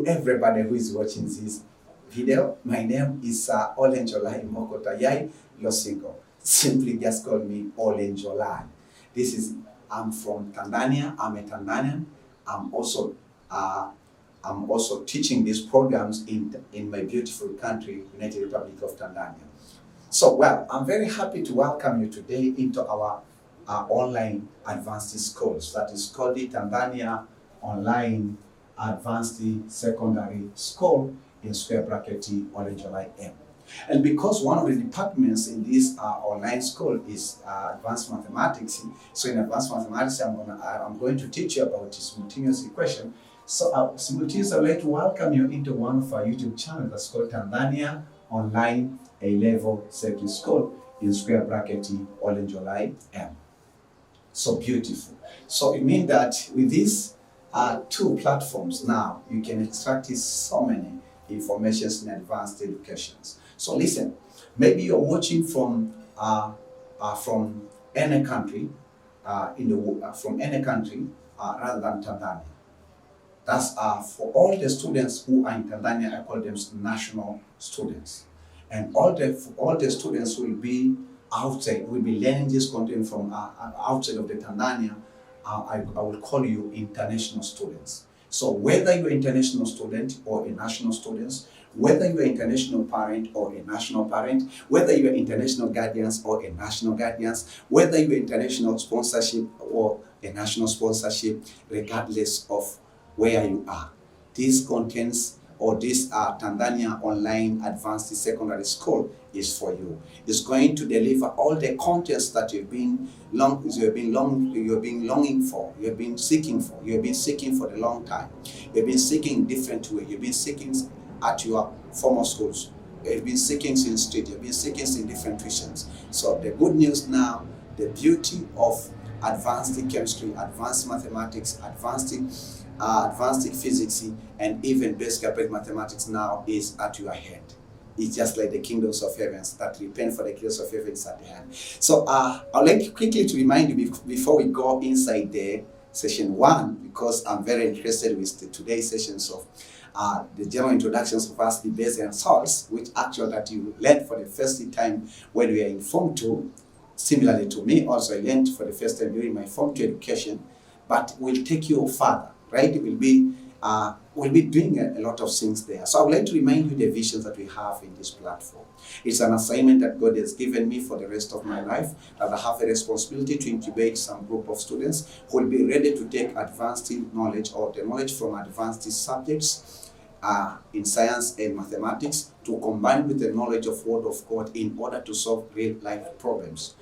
everybody who is watching this video. My name is Olenjolai Mokotayai Losingo. Simply just call me Olenjolai. I'm from Tanzania. I'm a Tanzanian. I'm also teaching these programs in my beautiful country, United Republic of Tanzania. So, well, I'm very happy to welcome you today into our online advanced schools. That is called the Tanzania Online Advanced Secondary School in square bracket OLENJOLAIM. And because one of the departments in this online school is advanced mathematics, so in advanced mathematics I'm going to teach you about simultaneous equation. So simultaneously I'd like to welcome you into one of our YouTube channels that's called Tanzania Online A-Level Circuit School in square bracket OLENJOLAIM. So beautiful. So it means that with these two platforms now, you can extract so many informations in advanced educations. So listen, maybe you're watching from any country rather than Tanzania. That's for all the students who are in Tanzania, I call them national students. And all the students will be outside, will be learning this content from outside of the Tanzania. I will call you international students. So whether you're an international student or a national student, whether you're an international parent or a national parent, whether you're international guardians or a national guardians, whether you're international sponsorship or a national sponsorship, regardless of where you are, these contents or this Tanzania Online Advanced Secondary School is for you. It's going to deliver all the contents that you've been longing for, you've been seeking for, you've been seeking for a long time. You've been seeking different way. You've been seeking at your former schools. You've been seeking in street. You've been seeking in different tuitions. So the good news now, the beauty of advanced chemistry, advanced mathematics, advanced physics, and even basic applied mathematics now is at your hand. It's just like the kingdoms of heavens, that repent for the kingdoms of heavens at the hand. So I'd like quickly to remind you before we go inside the session 1, because I'm very interested with today's sessions of the general introductions of the bases and salts, which actually that you learned for the first time when we are in Form 2. Similarly to me, also I learned for the first time during my Form 2 education, but we'll take you further, right? We'll be doing a lot of things there. So I would like to remind you the visions that we have in this platform. It's an assignment that God has given me for the rest of my life, that I have a responsibility to incubate some group of students who will be ready to take advanced knowledge or the knowledge from advanced subjects in science and mathematics to combine with the knowledge of Word of God in order to solve real-life problems.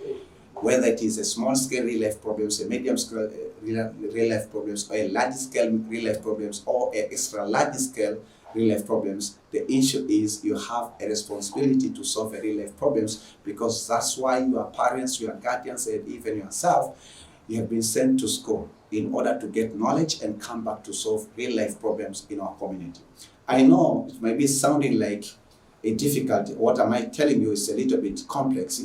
Whether it is a small-scale real-life problems, a medium-scale real-life problems, or a large-scale real-life problems, or an extra-large-scale real-life problems, the issue is you have a responsibility to solve a real-life problems, because that's why your parents, your guardians, and even yourself, you have been sent to school in order to get knowledge and come back to solve real-life problems in our community. I know it might be sounding like a difficulty. What am I telling you is a little bit complex.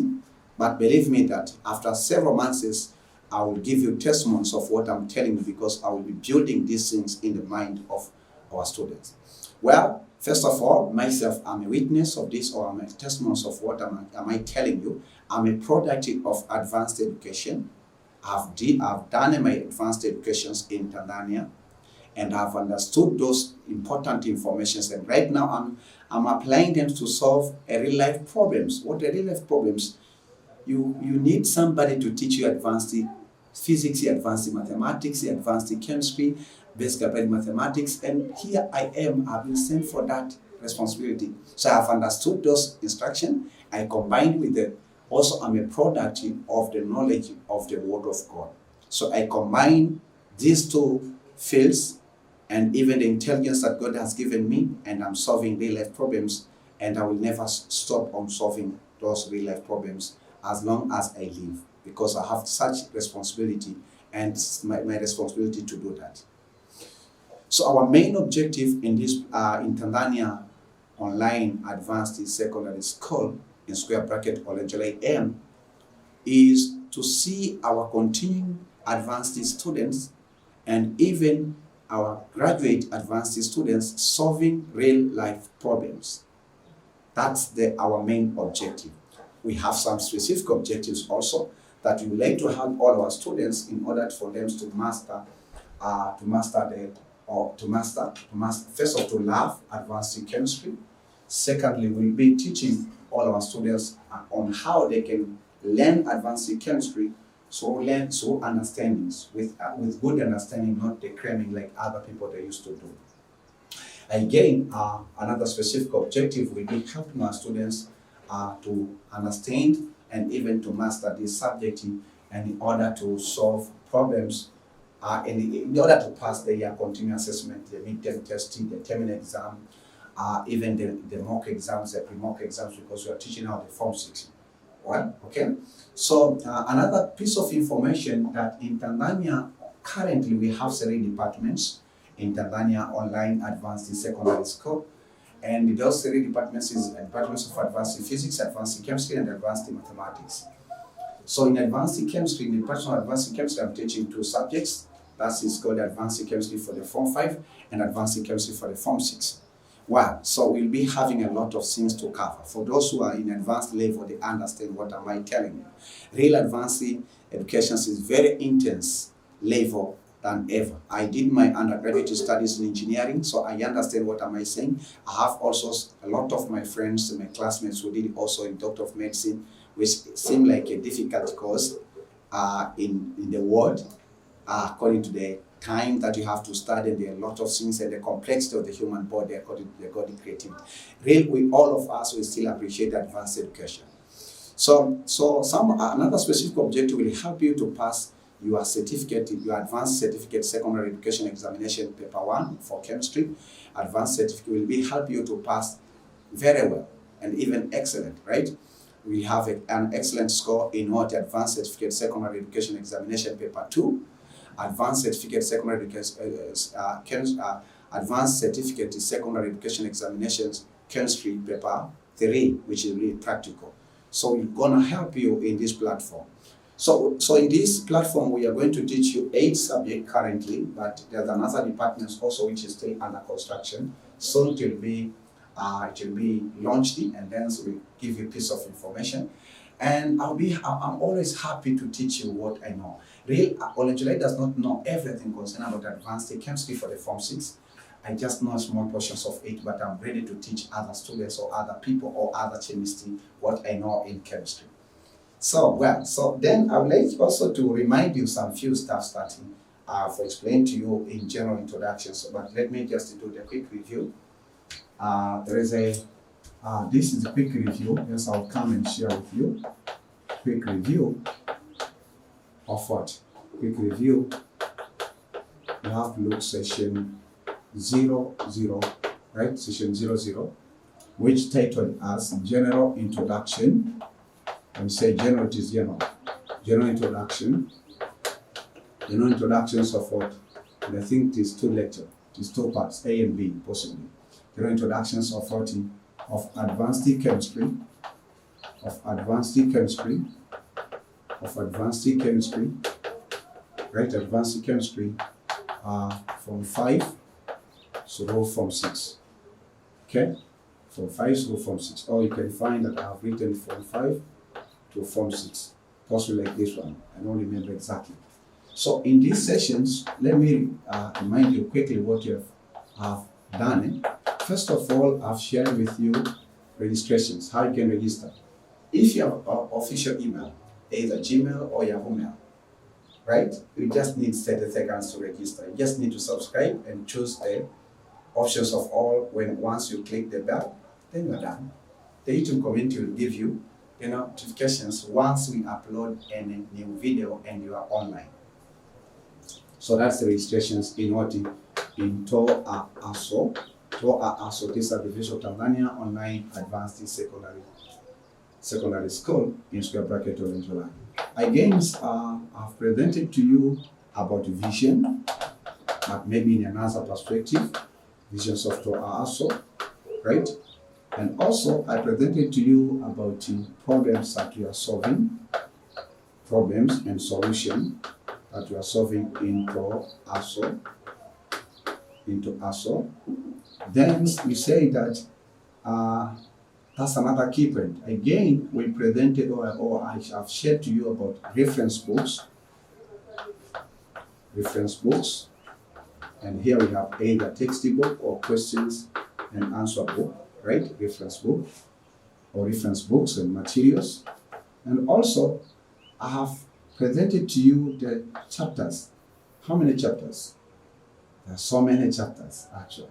But believe me that after several months, I will give you testimonies of what I'm telling you, because I will be building these things in the mind of our students. Well, first of all, myself, I'm a witness of this, or I'm a testimony of what am I telling you. I'm a product of advanced education. I've done my advanced educations in Tanzania, and I've understood those important informations. And right now, I'm applying them to solve real-life problems. What are real-life problems? You need somebody to teach you advanced physics, advanced mathematics, advanced chemistry, basic applied mathematics, and here I am. I've been sent for that responsibility. So I've understood those instructions. I combined with them. Also, I'm a product of the knowledge of the Word of God. So I combine these two fields and even the intelligence that God has given me, and I'm solving real-life problems, and I will never stop on solving those real-life problems as long as I live, because I have such responsibility, and my responsibility to do that. So our main objective in this in Tanzania Online Advanced Secondary School in square bracket OLENJOLAIM is to see our continuing advanced students and even our graduate advanced students solving real life problems. That's our main objective. We have some specific objectives also that we would like to help all our students in order for them to master, first of all, to love advanced chemistry. Secondly, we'll be teaching all our students on how they can learn advanced chemistry, so understandings with good understanding, not the cramming like other people they used to do. Again, another specific objective will be helping our students to understand and even to master this subject, and in order to solve problems, in order to pass the year continuous assessment, the midterm testing, the terminal exam, even the mock exams, the pre-mock exams, because we are teaching out the Form 6. Well, okay. So another piece of information that in Tanzania, currently we have 3 departments in Tanzania online advanced secondary school. And those 3 departments is departments of advanced physics, advanced chemistry, and advanced mathematics. So in advanced chemistry, in the department of advanced chemistry, I'm teaching 2 subjects. That is called advanced chemistry for the Form 5 and advanced chemistry for the Form 6. Wow, so we'll be having a lot of things to cover. For those who are in advanced level, they understand what am I telling you. Real advanced education is very intense level than ever. I did my undergraduate studies in engineering, so I understand what am I saying. I have also a lot of my friends, my classmates who did also in Doctor of Medicine, which seemed like a difficult course in the world, according to the time that you have to study. There are a lot of things and the complexity of the human body according to the God creativity. Really, all of us will still appreciate advanced education. So another specific objective will help you to pass your certificate, your advanced certificate secondary education examination paper 1 for chemistry. Advanced certificate will help you to pass very well and even excellent, right? We have an excellent score in what advanced certificate secondary education examination paper 2, advanced certificate secondary advanced certificate secondary education examinations chemistry paper 3, which is really practical. So we're gonna help you in this platform. So in this platform, we are going to teach you 8 subjects currently, but there's another department also which is still under construction. Soon it will be launched, and then we'll give you a piece of information. And I'm always happy to teach you what I know. Olenjolai does not know everything concerning about advanced chemistry for the Form 6. I just know small portions of it, but I'm ready to teach other students or other people or other chemists what I know in chemistry. So then I would like also to remind you some few stuff that I've explained to you in general introductions, but let me just do the quick review. This is a quick review. Yes, I'll come and share with you. Quick review of what? Quick review. You have to look session 00, right? Session 00, which titled as General Introduction. And say general, it is general. General introduction. General introductions of what? And I think it is 2 lectures. It is 2 parts, A and B, possibly. General introductions of what? Of advanced chemistry. Of advanced chemistry. Of advanced chemistry. Right? Advanced chemistry. From 5 through Form 6. Okay? From 5 through Form 6. Or you can find that I have written from 5 to Form 6, possibly like this one. I don't remember exactly. So in these sessions, let me remind you quickly what you have done. First of all, I've shared with you registrations, how you can register. If you have an official email, either Gmail or Yahoo Mail, right? You just need 30 seconds to register. You just need to subscribe and choose the options of all. Once you click the bell, then you're done. The YouTube community will give you notifications once we upload any new video and you are online. So that's the registrations in what in TOA ASO. TOA ASO, this is the Division of Tanzania Online Advanced Secondary School in square bracket Olenjolai. Again, I've presented to you about vision, but maybe in another perspective, visions of TOA ASO, right? And also, I presented to you about problems that we are solving, problems and solution that we are solving in TOA ASO. into azo. Then we say that that's another key point. Again, we presented or I have shared to you about reference books. And here we have either textbook or questions and answer book, right? Reference book or reference books and materials. And also, I have presented to you the chapters. How many chapters? There are so many chapters, actually.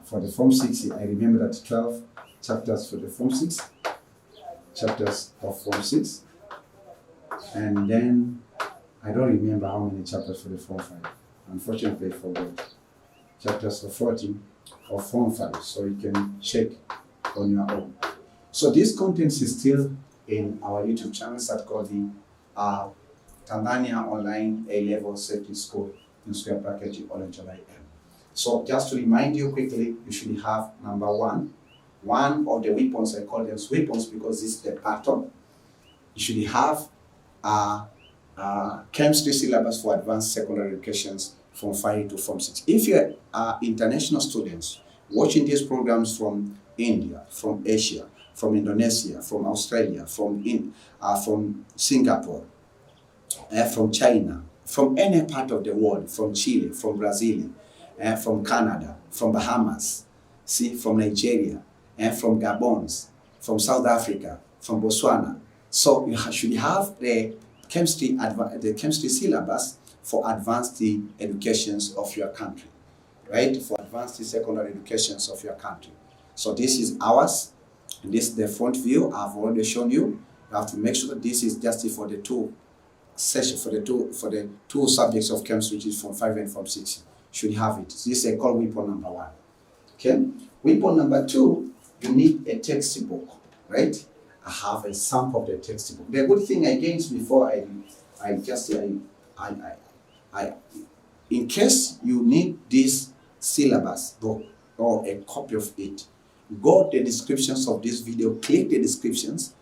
For the Form 6, I remember that 12 chapters for the Form 6, chapters of Form 6. And then, I don't remember how many chapters for the Form 5. Unfortunately, I forgot. Chapters of 14 of Form 5, so you can check on your own. So this content is still in our YouTube channel that called the Tanzania Online A-Level Safety School in Square Bracket Olenjolai. So just to remind you quickly, you should have number one of the weapons. I call them weapons because this is the pattern. You should have chemistry syllabus for advanced secondary educations from 5 to Form 6. If you are international students watching these programs from India, from Asia, from Indonesia, from Australia, from Singapore, from China, from any part of the world, from Chile, from Brazil, from Canada, from Bahamas, from Nigeria, from Gabon, from South Africa, from Botswana. So you should have the chemistry syllabus for advanced educations of your country, right? For advanced secondary educations of your country. So this is ours, and this is the front view. I've already shown you. You have to make sure that this is just for the two sessions, for the two subjects of chemistry, which is Form 5 and Form 6. Should have it. This is called weapon number 1. Okay. Weapon number 2, you need a textbook, right? I have a sample of the textbook. The good thing against before in case you need this syllabus book or a copy of it, go to the descriptions of this video, click the descriptions,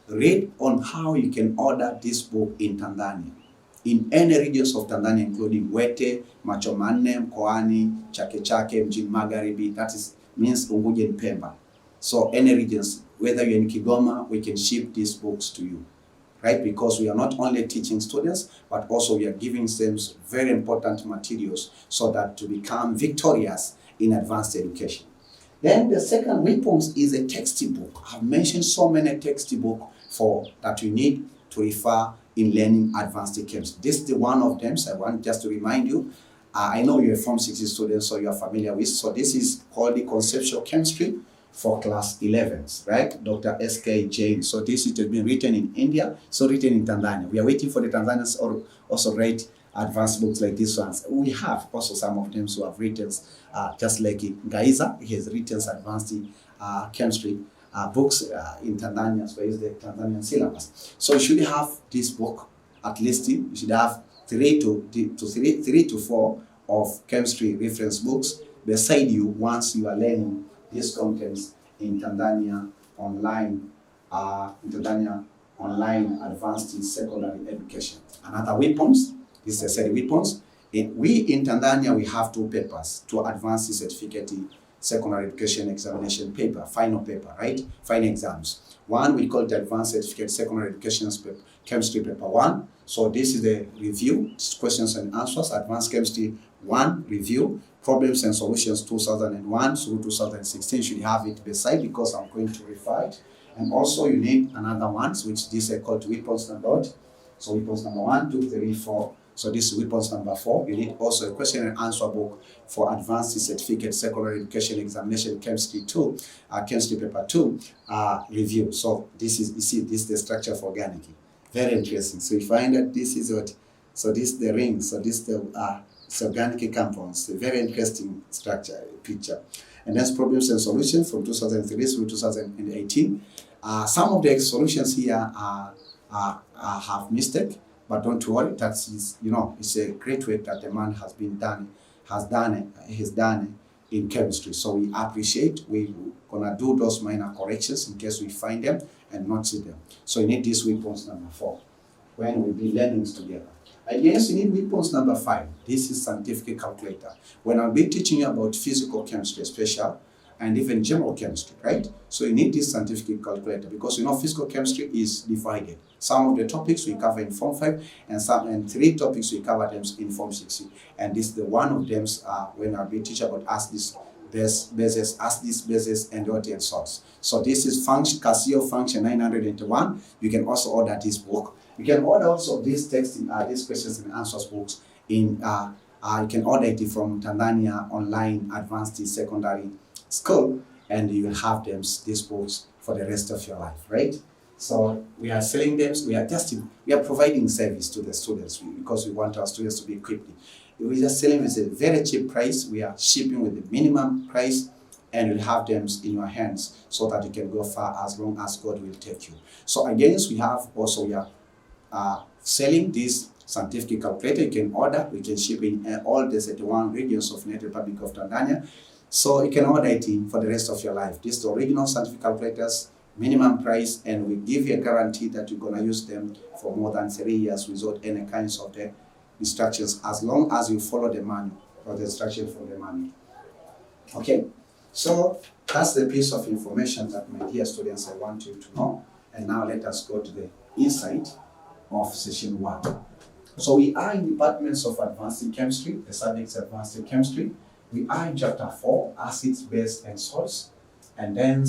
read on how you can order this book in Tanzania. In any regions of Tanzania, including Wete, Machomane, Mkoani, Chake Chake, Mjini Magharibi, that means Unguja and Pemba. So any regions, whether you're in Kigoma, we can ship these books to you, right? Because we are not only teaching students, but also we are giving them very important materials so that to become victorious in advanced education. Then the second weapons is a textbook. I've mentioned so many textbooks that you need to refer in learning advanced chemistry. This is one of them, so I want just to remind you. I know you're a Form 6 student, so you're familiar with. So this is called the Conceptual Chemistry for Class 11s, right? Dr. S.K. Jain. So this has been written in India, so written in Tanzania. We are waiting for the Tanzanians or also write advanced books like this ones. We have also some of them who have written, just like Gaiza, he has written advanced chemistry books in Tanzania, so it's the Tanzanian syllabus. So you should have this book, at least you should have 3 to 4 of chemistry reference books beside you once you are learning these contents in Tanzania online, advanced secondary education. Another weapons, this is a set of weapons. We in Tanzania, we have 2 papers to advance the certificate secondary education examination paper, final paper, right? Final exams. One we call the Advanced Certificate Secondary Education Chemistry Paper 1. So this is the review, questions and answers, Advanced Chemistry 1 review, problems and solutions 2001 through 2016. Should have it beside because I'm going to refer it. And also you need another one, which this is called weapons number. So weapons number 1, 2, 3, 4. So this is weapons number 4. You need also a question and answer book for Advanced Certificate Secondary Education Examination Chemistry 2, Chemistry Paper 2 review. So this is, you see, this is the structure for organic. Very interesting. So you find that this is what, so this is the ring, so this is the organic compounds. A very interesting structure, picture. And that's problems and solutions from 2003 through 2018. Some of the solutions here have mistake. But don't worry, that's it's a great work that the man has done in chemistry. So we appreciate. We're gonna do those minor corrections in case we find them and not see them. So you need this weapons number 4. when we be learning together. Again, you need weapons number 5. This is scientific calculator. When I'll be teaching you about physical chemistry, special, and even general chemistry, right? So you need this scientific calculator because physical chemistry is divided. Some of the topics we cover in Form 5 and 3 topics we cover them in Form 6. And this the one of them when I'll be teaching about bases, and what and salts. So this is Casio function 901. You can also order this book. You can order also this text in these questions and answers books in you can order it from Tanzania Online Advanced Secondary School, and you will have these books for the rest of your life, right? So we are selling them. We are providing service to the students because we want our students to be equipped. We are selling with a very cheap price. We are shipping with the minimum price, and we'll have them in your hands so that you can go far as long as God will take you. So again, we are selling this scientific calculator. You can order. We can ship in all the 31 regions of the Republic of Tanzania. So you can order it for the rest of your life. This is the original scientific calculators, minimum price, and we give you a guarantee that you're going to use them for more than 3 years without any kinds of the instructions, as long as you follow the manual or the instruction from the manual. Okay, so that's the piece of information that, my dear students, I want you to know. And now let us go to the inside of session 1. So we are in departments of advanced chemistry. The subject is advanced chemistry. We are in chapter 4, acids, bases, and salts. And then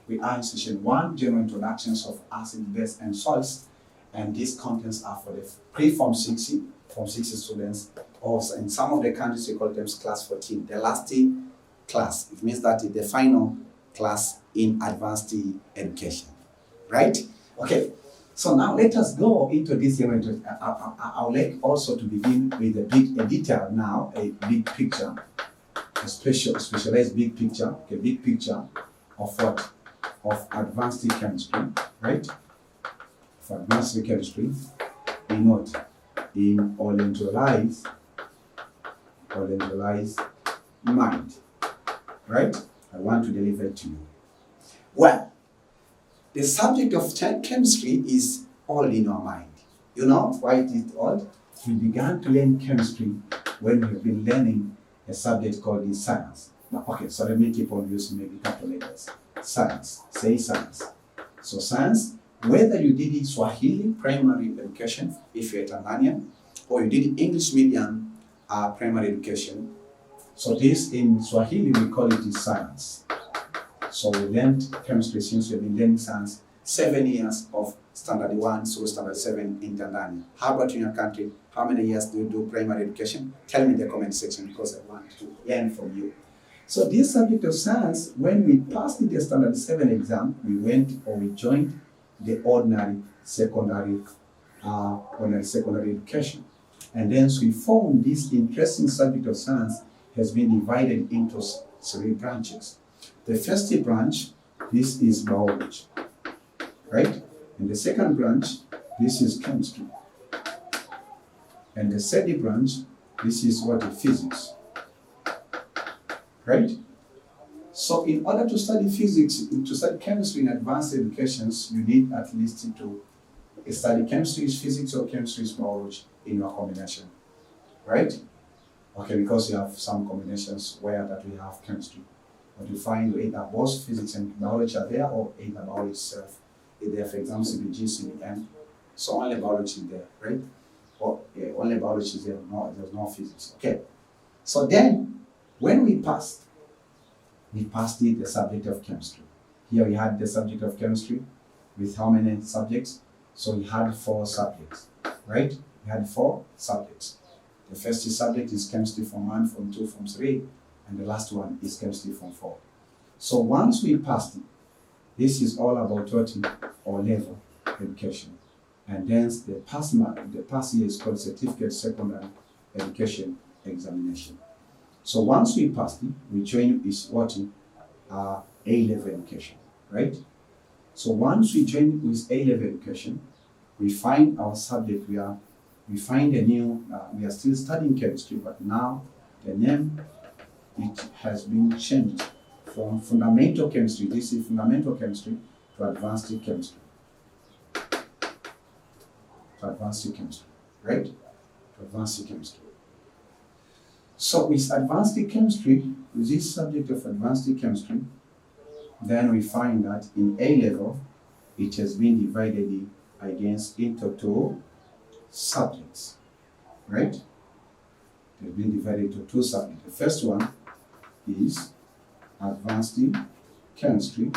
we are in session 1, general introductions of acids, bases, and salts. And these contents are for the pre-Form 6, Form 6 students. Also, in some of the countries, we call them class 14, the last class. It means that it's the final class in advanced education, right? Okay, so now let us go into this. I would like also to begin with a detail now, a big picture, a specialized big picture, a big picture of what? Of advanced chemistry, right? For advanced chemistry, in what? In Olenjolai's mind, right? I want to deliver it to you. Well, the subject of chemistry is all in our mind. You know why it is all? We began to learn chemistry when we've been learning a subject called the science. Now, okay, so let me keep on using maybe a couple letters. Science, say science. So science, whether you did it Swahili primary education, if you're Tanzanian, or you did English medium primary education. So this in Swahili we call it science. So we learned chemistry since we've been learning science 7 years of standard 1 through standard 7 in Tanzania. How about in your country? How many years do you do primary education? Tell me in the comment section because I want to learn from you. So this subject of science, when we passed the standard 7 exam, we joined the ordinary secondary education. And then we found this interesting subject of science has been divided into 3 branches. The first branch, this is biology, right? And the second branch, this is chemistry. And the third branch, this is what is physics, right? So in order to study physics, to study chemistry in advanced educations, you need at least to study chemistry is physics or chemistry is biology in your combination, right? Okay, because you have some combinations where that we have chemistry. But you find either both physics and biology are there, or either biology itself is there, for example, CBG, CBN. So only biology is there, right? Or only biology is there, there's no physics. Okay. So then, when we passed the subject of chemistry. Here we had the subject of chemistry with how many subjects? So we had 4 subjects, right? We had 4 subjects. The first subject is chemistry from 1, from 2, from 3, and the last one is chemistry from 4. So once we passed it, this is all about what our level education. And then the pass year is called certificate secondary education examination. So once we passed it, we join is what A-level education, right? So once we join with A-level education, we find our subject, we are still studying chemistry, but now the name, it has been changed from fundamental chemistry, this is fundamental chemistry, to advanced chemistry. to advanced chemistry, right? To advanced chemistry. So with advanced chemistry, with this subject of advanced chemistry, then we find that in A level, it has been divided into two subjects, right? It has been divided into two subjects. The first one is advanced chemistry.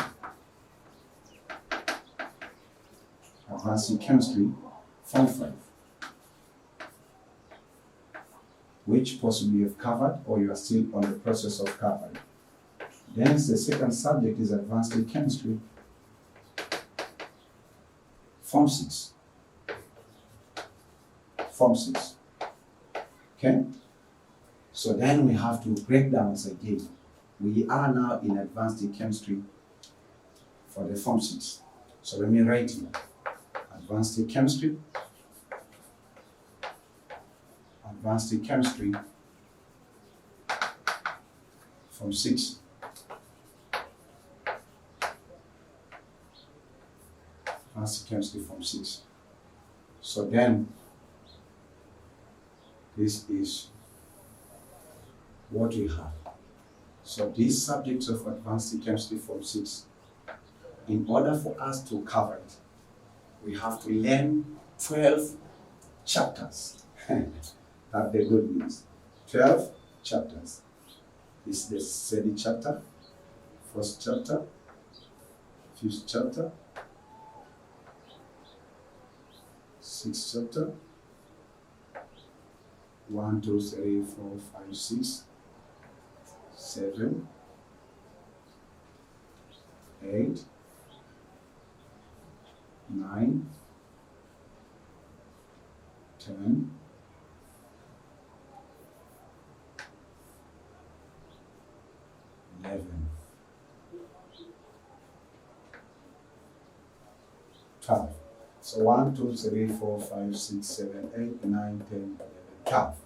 Advanced chemistry, Form 5, which possibly you've covered or you are still on the process of covering. Then the second subject is advanced chemistry, Form 6. Form 6. Okay? So then we have to break down again. We are now in advanced chemistry for the Form 6. So let me write here. Advanced chemistry, Form 6. Advanced chemistry Form 6. So then, this is what we have. So these subjects of advanced chemistry Form 6, in order for us to cover it, we have to learn 12 chapters. That's the good news. 12 chapters. This is the study chapter, first chapter, fifth chapter, sixth chapter, 1, 2, 3, 4, 5, 6, 7, 8, 9, 10, 11, 12. So 1, 2, 3, 4, 5, 6, 7, 8, 9, 10, 11, 12.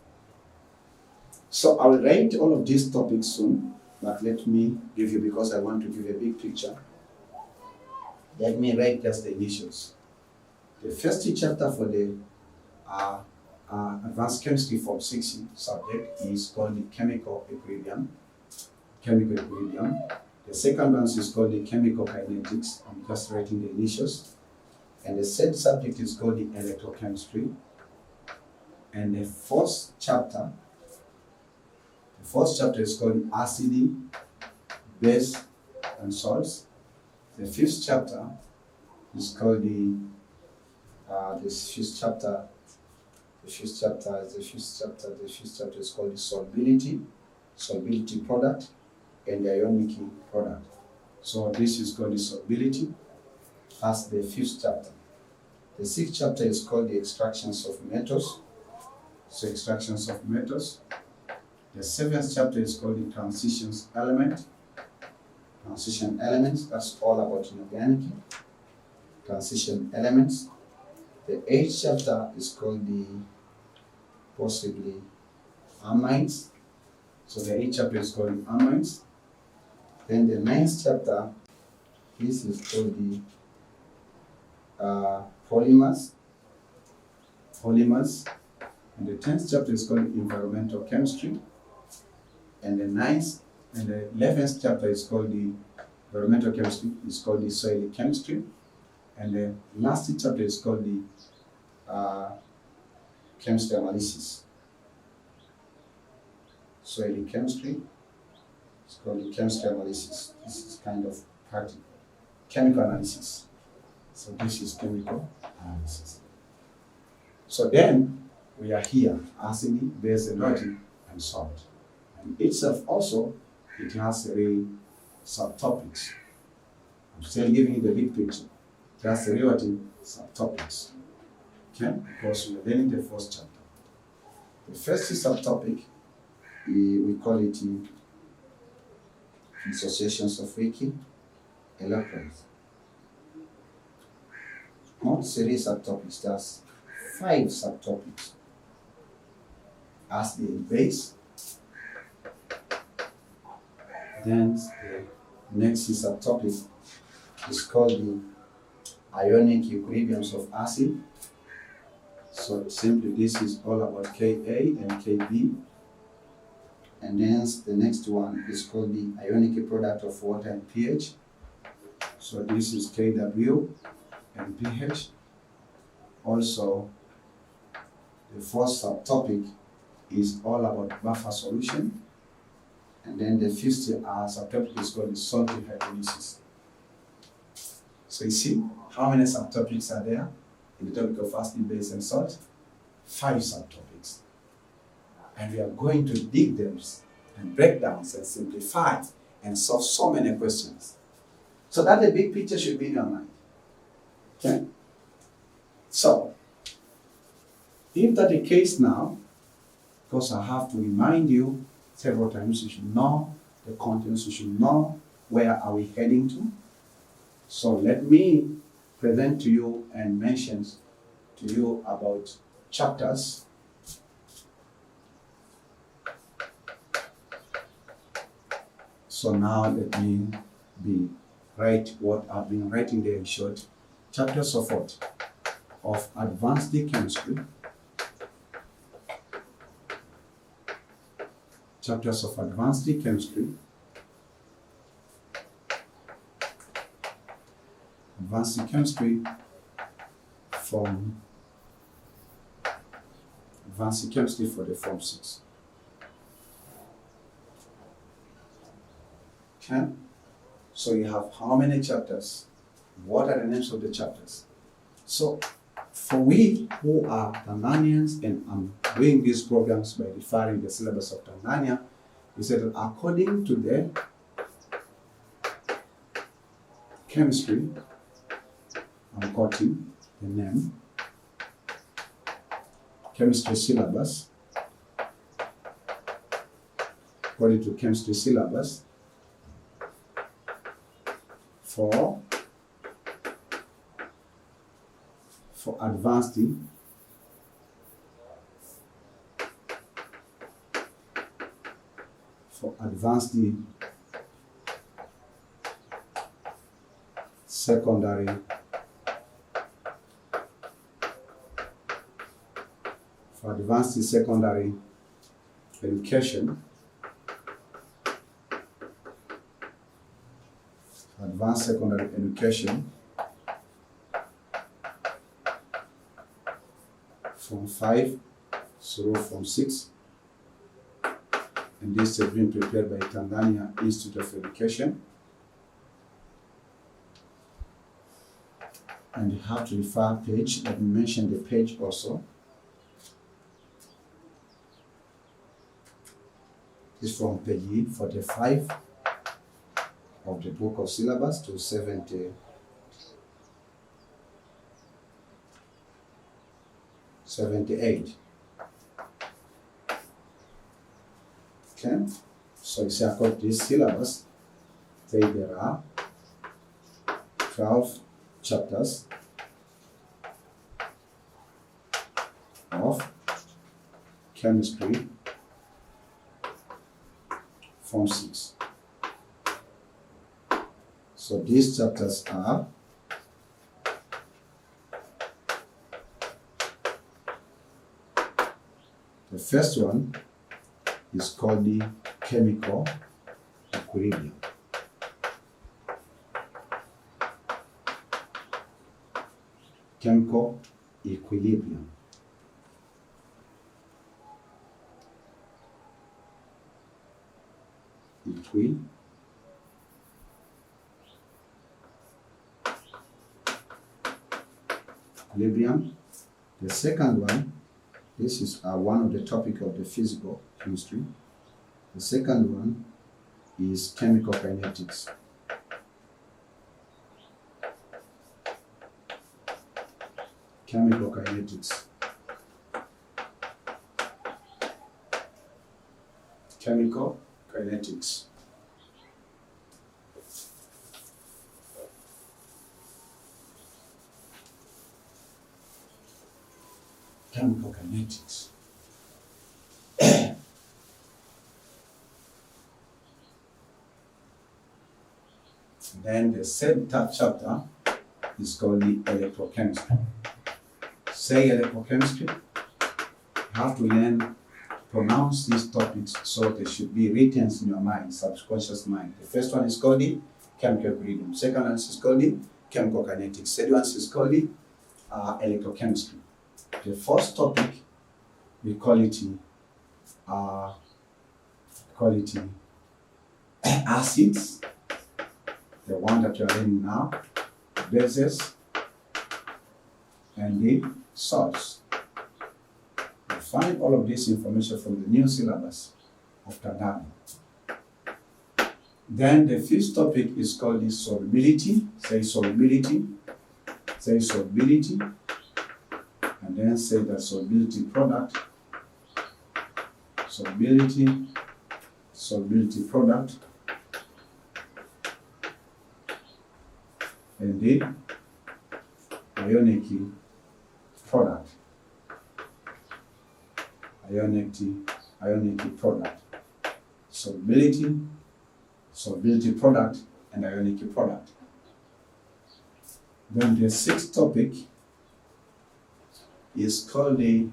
So I will write all of these topics soon, but let me give you, because I want to give a big picture, let me write just the initials. The first chapter for the advanced chemistry Form 6 subject is called the chemical equilibrium. The second one is called the chemical kinetics. I'm just writing the initials. And the third subject is called the electrochemistry. And the fourth chapter is called acid, base, and salts. The fifth chapter is called the fifth chapter is called the solubility product, and the Ionic product. So this is called the solubility. That's the fifth chapter. The sixth chapter is called the extractions of metals. So extractions of metals. The seventh chapter is called the transition elements. That's all about inorganic transition elements. The eighth chapter is called the possibly amines. So the eighth chapter is called the amines. Then the ninth chapter, this is called the polymers. And the 10th chapter is called environmental chemistry. And the 11th chapter is called the environmental chemistry, is called the soil chemistry. And the last chapter is called the chemistry analysis. Soil chemistry, it's called the chemistry analysis. This is kind of practical. Chemical analysis. So this is chemical analysis. So then we are here, acid, base, and salt. And itself also, it has 3 subtopics. I'm still giving you the big picture. That's the relative subtopics. Okay? Because we're learning the first chapter. The first subtopic, we call it dissociations of weak electrons. Not 3 subtopics, there's 5 subtopics. As the base, then the next subtopic is called the ionic equilibriums of acid. So simply this is all about Ka and Kb. And then the next one is called the ionic product of water and pH. So this is Kw and pH. Also, the fourth subtopic is all about buffer solution. And then the fifth subtopic is called the salty hydrolysis. So you see how many subtopics are there in the topic of acid, base, and salt? 5 subtopics. And we are going to dig them and break down and simplify and solve so many questions. So that the big picture should be in your mind. Okay? So, if that's the case now, because I have to remind you several times, you should know the contents, you should know where are we heading to. So let me present to you and mention to you about chapters. So now let me write what I've been writing there in short. Chapters of what? Of advanced chemistry. Chapters of advanced chemistry. Advanced chemistry from advanced chemistry for the Form 6. Okay? So you have how many chapters? What are the names of the chapters? So for we who are Tanzanians, and I'm doing these programs by referring the syllabus of Tanzania, we said that according to the chemistry, I'm quoting the name, chemistry syllabus, according to chemistry syllabus, for advanced secondary education, advanced secondary education from 5 through Form 6, and this has been prepared by Tanzania Institute of Education. And you have to refer page. Let me mention the page also. It's from page 45 of the book of syllabus to 78. Okay, so you see, according to this syllabus, there are 12 chapters of chemistry, Form 6. So these chapters are the first one is called the chemical equilibrium. Chemical equilibrium. Equilibrium. The second one, this is one of the topic of the physical chemistry. The second one is chemical kinetics. Chemical kinetics. Chemical kinetics. Chemical kinetics. Then the third chapter is called the electrochemistry. say electrochemistry. You have to learn, pronounce these topics so they should be written in your mind, subconscious mind. The first one is called the chemical equilibrium. Second one is called the chemical kinetics. Third one is called the electrochemistry. The first topic, we call it acids, the one that you are learning now, bases, and the salts. You find all of this information from the new syllabus of Tanzania. Then the fifth topic is called the solubility. Say solubility. Say solubility. And then say the solubility product. Solubility product. And the Ionic product. Ionic product. Solubility product, and Ionic product. Then the sixth topic is called the,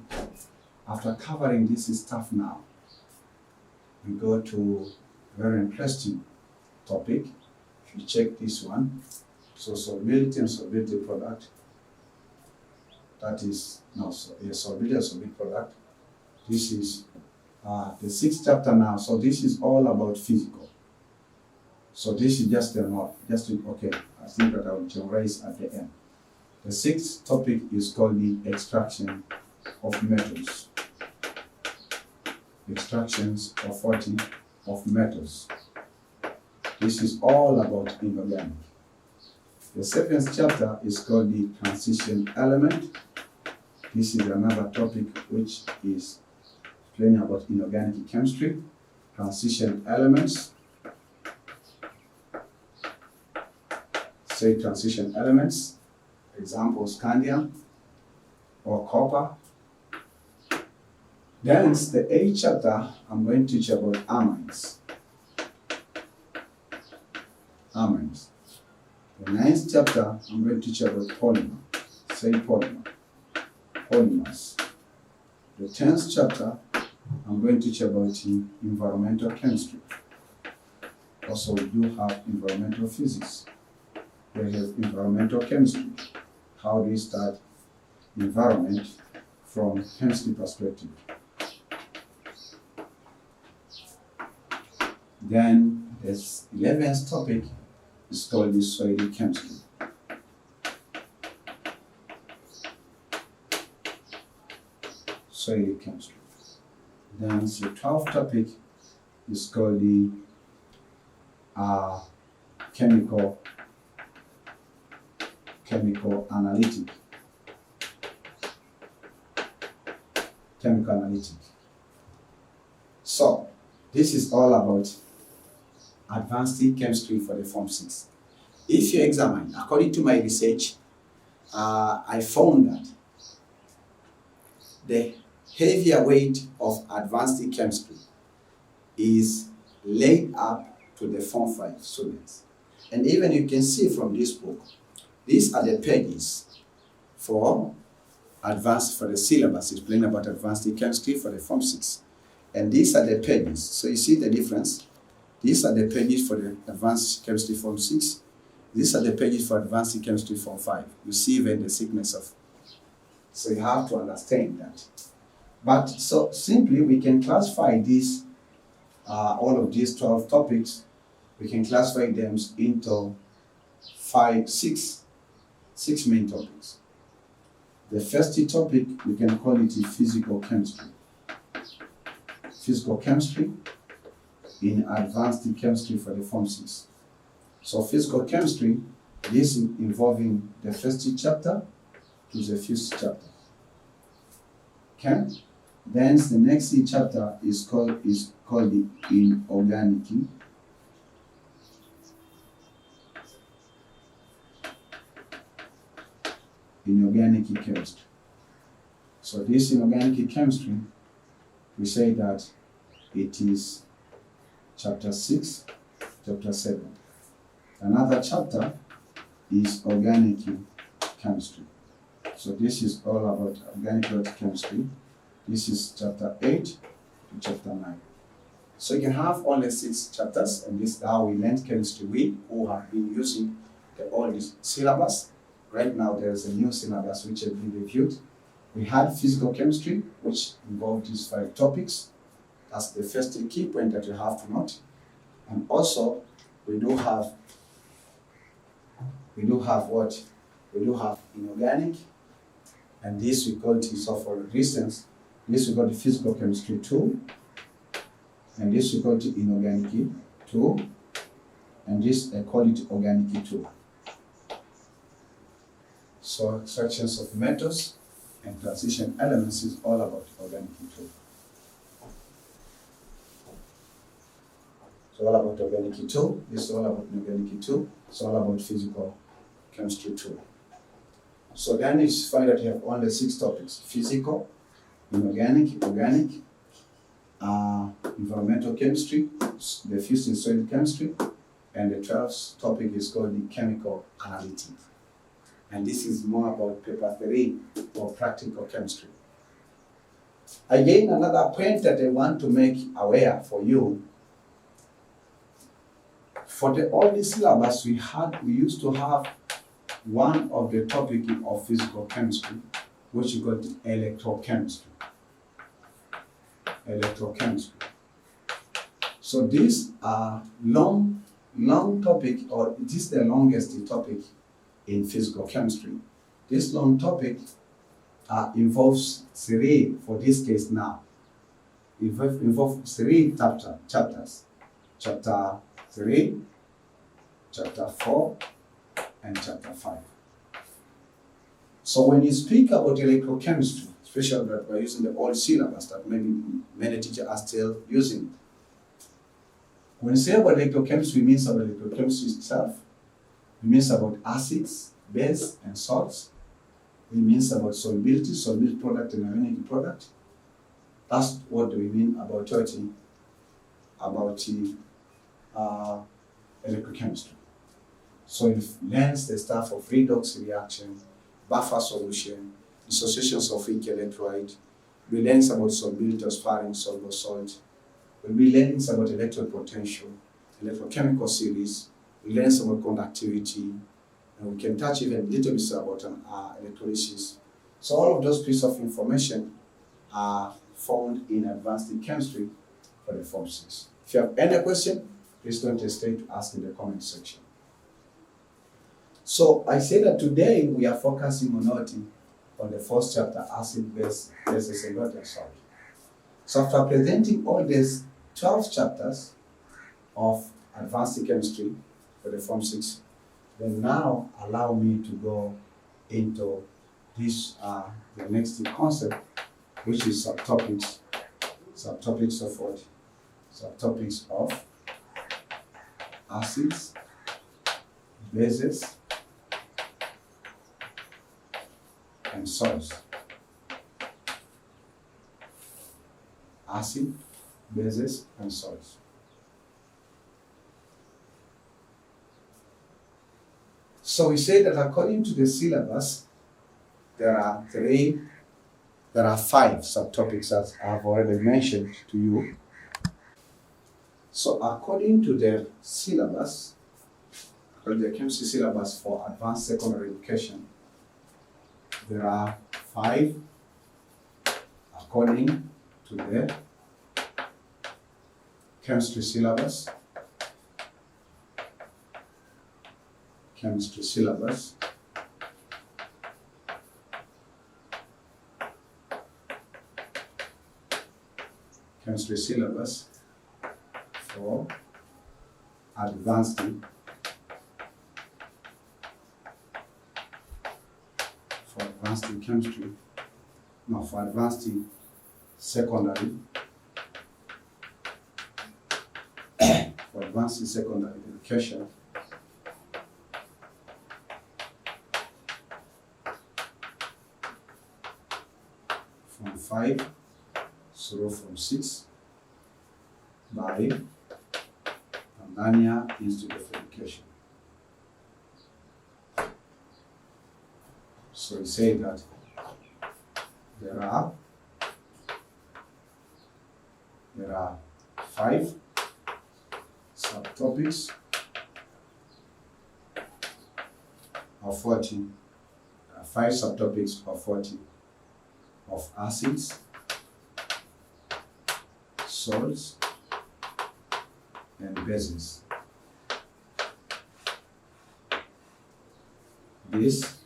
after covering this stuff now, we go to a very interesting topic. If you check this one, so solubility and solubility product, that is, no, so, yeah, solubility and solubility product. This is the sixth chapter now, so this is all about physical. So this is just a note, okay, I think that I will generalize at the end. The sixth topic is called the extraction of metals. Extractions of what? Of metals. This is all about inorganic. The seventh chapter is called the transition element. This is another topic which is explaining about inorganic chemistry, transition elements. Say transition elements, example scandium or copper. Then it's the eighth chapter, I'm going to teach about amines. Amines. The ninth chapter, I'm going to teach about polymer. Say polymer. Polymers. The 10th chapter, I'm going to teach about environmental chemistry. Also, we do have environmental physics. We have environmental chemistry. How do we start environment from chemistry perspective? Then this 11th topic is called the soil chemistry. Soil chemistry. Then the 12th topic is called the chemical analytic. Chemical analytic. So this is all about advanced chemistry for the Form 6. If you examine, according to my research, I found that the heavier weight of advanced chemistry is laid up to the Form 5 students. And even you can see from this book, these are the pages for advanced, for the syllabus, explaining about advanced chemistry for the Form 6. And these are the pages. So you see the difference. These are the pages for the advanced chemistry Form 6. These are the pages for advanced chemistry Form 5. You see even the thickness of. So you have to understand that. But so simply we can classify these, all of these 12 topics, we can classify them into six main topics. The first topic, we can call it physical chemistry. Physical chemistry in advanced chemistry for the Form 6. So physical chemistry, this is involving the first chapter to the fifth chapter. Okay? Then the next chapter is called the inorganic. Inorganic chemistry. So this inorganic chemistry, we say that it is chapter 6, chapter 7. Another chapter is organic chemistry. So this is all about organic chemistry. This is chapter 8 to chapter 9. So you can have only 6 chapters, and this is how we learned chemistry. We who have been using the old syllabus. Right now there is a new syllabus which has been reviewed. We had physical chemistry, which involved these 5 topics. That's the first key point that you have to note. And also we do have what? We do have inorganic, and this we call it, so for reasons, this we call the physical chemistry 2, and this we call it inorganic 2, and this I call it organic 2. So sections of metals and transition elements is all about organic 2. It's all about organic 2, this is all about inorganic 2, it's all about physical chemistry 2. So then you find that you have only 6 topics: physical, inorganic, organic, environmental chemistry, the fused in soil chemistry, and the 12th topic is called the chemical analytic. And this is more about paper 3 or practical chemistry. Again, another point that I want to make aware for you, for the old syllabus we used to have one of the topic of physical chemistry, which you got electrochemistry. Electrochemistry. So these are long topic, or it is the longest topic in physical chemistry. This long topic involves 3, for this case now, involves 3 chapters. Chapter 3, chapter 4, and chapter 5. So when you speak about electrochemistry, especially that we're using the old syllabus that maybe many teachers are still using, when you say about electrochemistry, it means about electrochemistry itself. It means about acids, bases, and salts. It means about solubility, soluble product, and ionic product. That's what we mean about electrochemistry. So it learns the stuff of redox reaction, buffer solution, dissociations of weak electrolyte. We learn about solubility of sparring soluble salt. We'll be learning about electrode potential, electrochemical series. We learn about conductivity, and we can touch even a little bit about electrolysis. So all of those pieces of information are found in advanced chemistry for the Form 6. If you have any question, please don't hesitate to ask in the comment section. So I say that today we are focusing on the first chapter, acid, base, bases, and salt. So after presenting all these 12 chapters of advanced chemistry for the Form 6, then now allow me to go into this the next concept, which is subtopics. Subtopics of what? Subtopics of acids, bases, and salts. Acid, bases, and salts. So we say that according to the syllabus, there are 5 subtopics, as I've already mentioned to you. So according to the syllabus, the chemistry syllabus for advanced secondary education, there are 5 according to the chemistry syllabus. Chemistry syllabus. Chemistry syllabus for advanced chemistry, no, for advanced secondary, for advanced secondary education, from 5 through from 6 by Tanzania Institute of Education. So we say that there are 5 subtopics of 40. 5 subtopics of 40 of acids, salts, and bases. These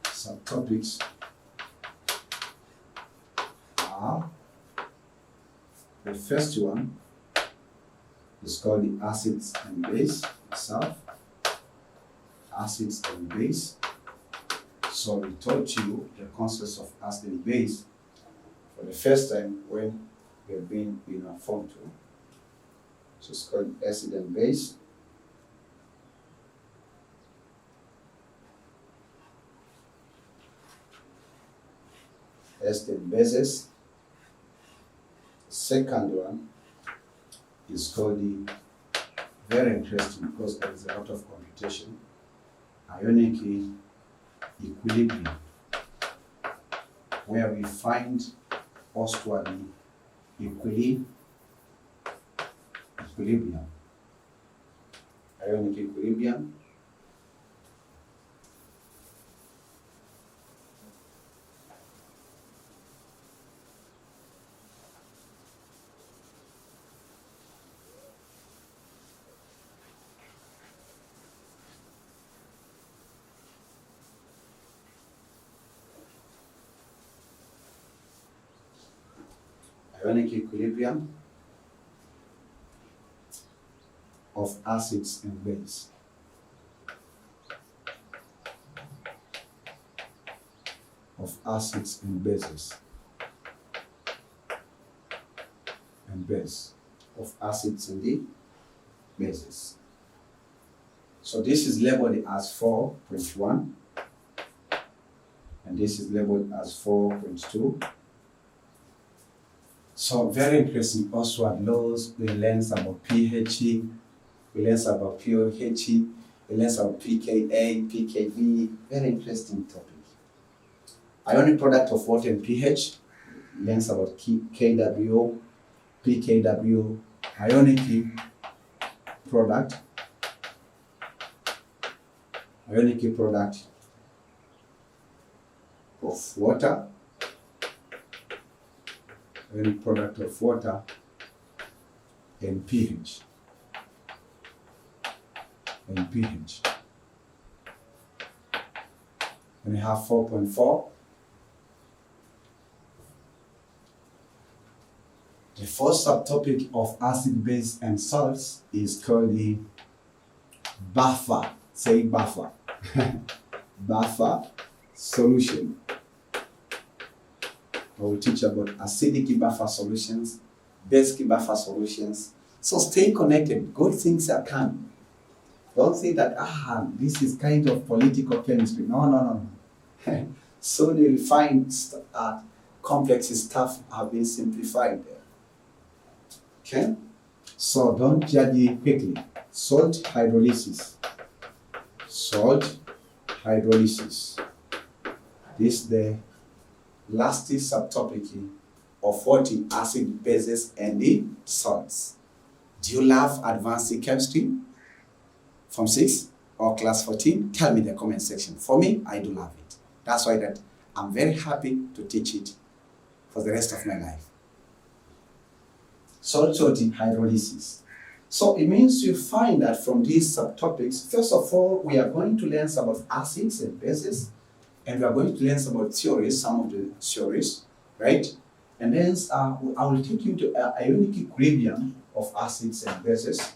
subtopics are, the first one is called the acids and base itself. Acids and base. So we taught you the concepts of acid and base for the first time when we have been in our Form 2. So it's called acid and base. Acid and bases. The second one is called the, very interesting because there is a lot of computation, Ionic equilibrium, where we find also the equilibrium, Ionic equilibrium. Ionic equilibrium of acids and base. Of acids and bases. And base. Of acids and the bases. So this is labeled as 4.1 and this is labeled as 4.2. So very interesting. Also at laws, we learn about pH, we learn about pH, we learn about pKa, pKb. Very interesting topic. Ionic product of water and pH, learns about KWO, pKWO, ionic product of water, ionic product of water and pH. And we have 4.4. The first subtopic of acid, base, and salts is called the buffer. Say buffer. Buffer solution. I will teach about acidic buffer solutions, basic buffer solutions. So stay connected. Good things are coming. Don't think that, this is kind of political chemistry. No. Soon you'll find complex stuff have been simplified there. Okay? So don't judge it quickly. Salt hydrolysis. Salt hydrolysis. This is the last subtopic of 40 acid, bases, and the salts. Do you love advanced chemistry? From 6 or class 14? Tell me in the comment section. For me, I do love it. That's why that I'm very happy to teach it for the rest of my life. Salt hydrolysis. So it means you find that from these subtopics, first of all, we are going to learn about acids and bases, and we are going to learn about theories, some of the theories, right? And then I will take you to ionic equilibrium of acids and bases.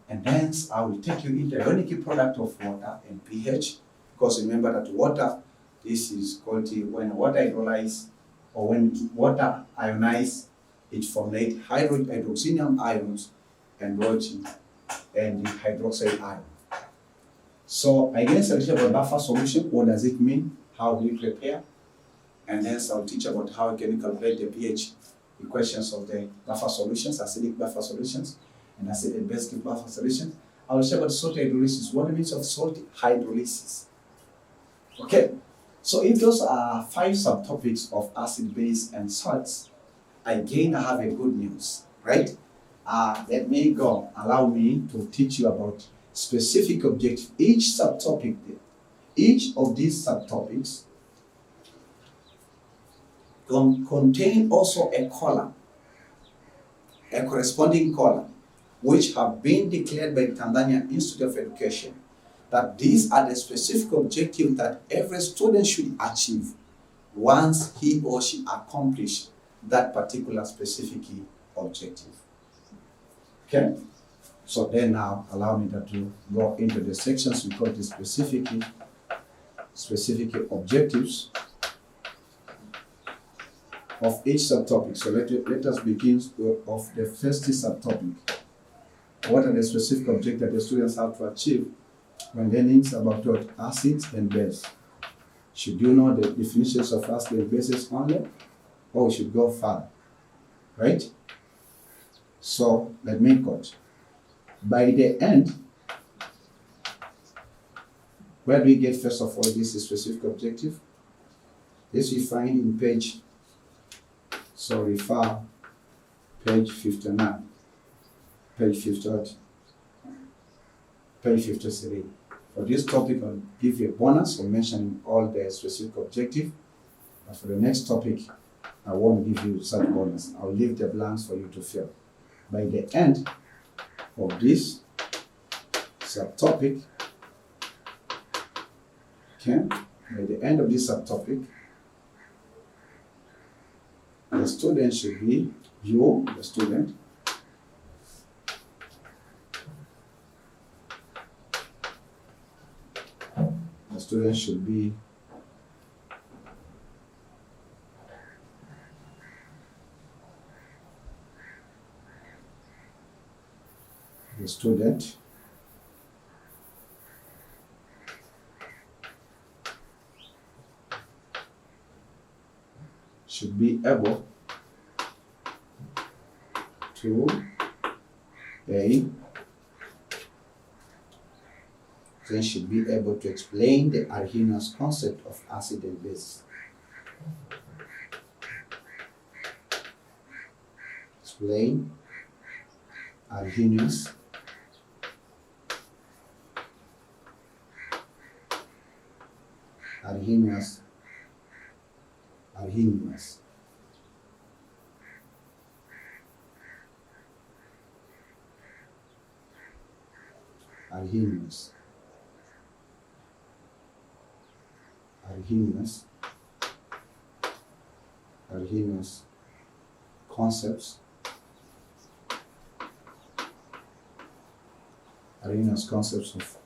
And then I will take you into ionic product of water and pH, because remember that water, this is called when water hydrolyzes or when water ionizes, it formates hydroxynium ions and protein and the hydroxide ion. So I guess I'll teach about buffer solution. What does it mean? How we prepare? And then I'll teach about how we can calculate the pH equations of the buffer solutions, acidic buffer solutions, and acid and basic buffer solutions. I will share about salt hydrolysis. What it means of salt hydrolysis? Okay, so if those are 5 subtopics of acid, base, and salts, again I have a good news, right? Let me go. Allow me to teach you about specific objective. Each subtopic, each of these subtopics contain also a column, a corresponding column, which have been declared by the Tanzania Institute of Education, that these are the specific objectives that every student should achieve once he or she accomplishes that particular specific objective. Okay? So then now allow me to go into the sections we call the specific objectives of each subtopic. So let us begin of the first subtopic. What are the specific objectives that the students have to achieve when learning about what? Acids and bases? Should you know the definitions of acids and bases only, or we should go further? Right? So let me quote. By the end, where do we get first of all this specific objective? This we find in page, so refer page 59, page 58, page 53. For this topic, I'll give you a bonus for mentioning all the specific objective. But for the next topic, I won't give you such bonus. I'll leave the blanks for you to fill. By the end of this subtopic, okay, by the end of this subtopic, the student should be, you, the student, should be the student should be able to then should be able to explain the Arrhenius concept of acid and base. Explain Arrhenius concepts of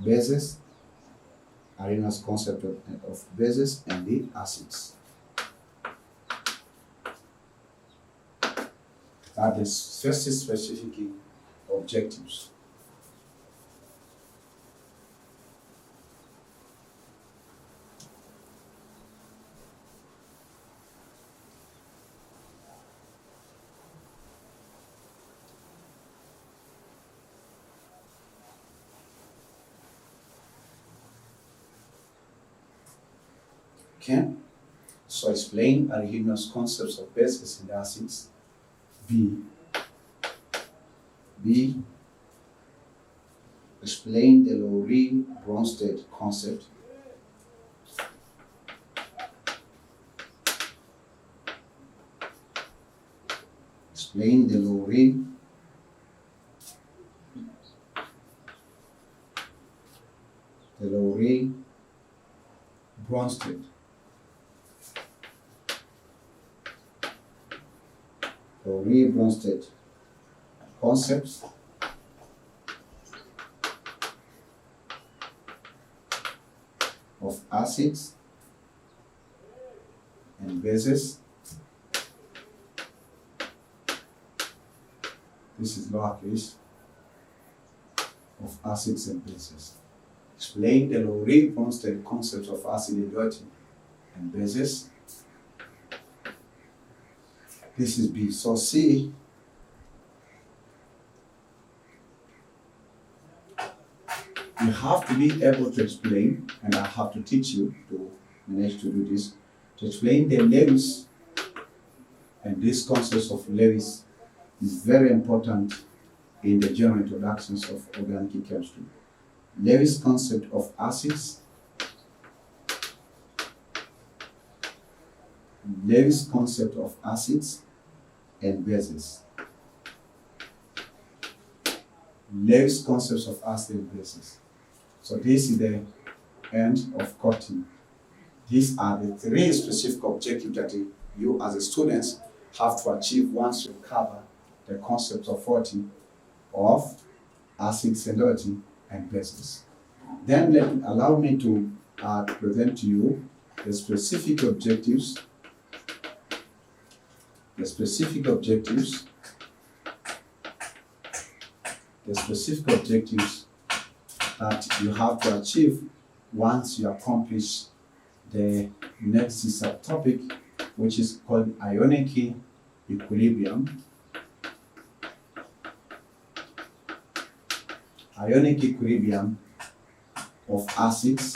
bases, Arrhenius concept of bases and the acids. Are the first specific objectives. Okay, so explain Arrhenius concepts of bases and acids. B. Explain the Lowry-Bronsted concept. Explain the Lowry-Bronsted concepts of acids and bases. This is lowercase of acids and bases. Explain the Lowry-Bronsted concepts of acid and bases. This is B. So C, You have to be able to explain, and I have to teach you to manage to do this, to explain the Lewis, and this concept of Lewis is very important in the general introductions of organic chemistry. Lewis concept of acids, Lewis concept of acids and bases. Lewis concepts of acids and bases. So this is the end of cutting. These are the three specific objectives that you as a student have to achieve once you cover the concept of 40 of acids and bases. Then allow me to present to you the specific objectives that you have to achieve once you accomplish the next subtopic, which is called Ionic equilibrium. Ionic equilibrium of acids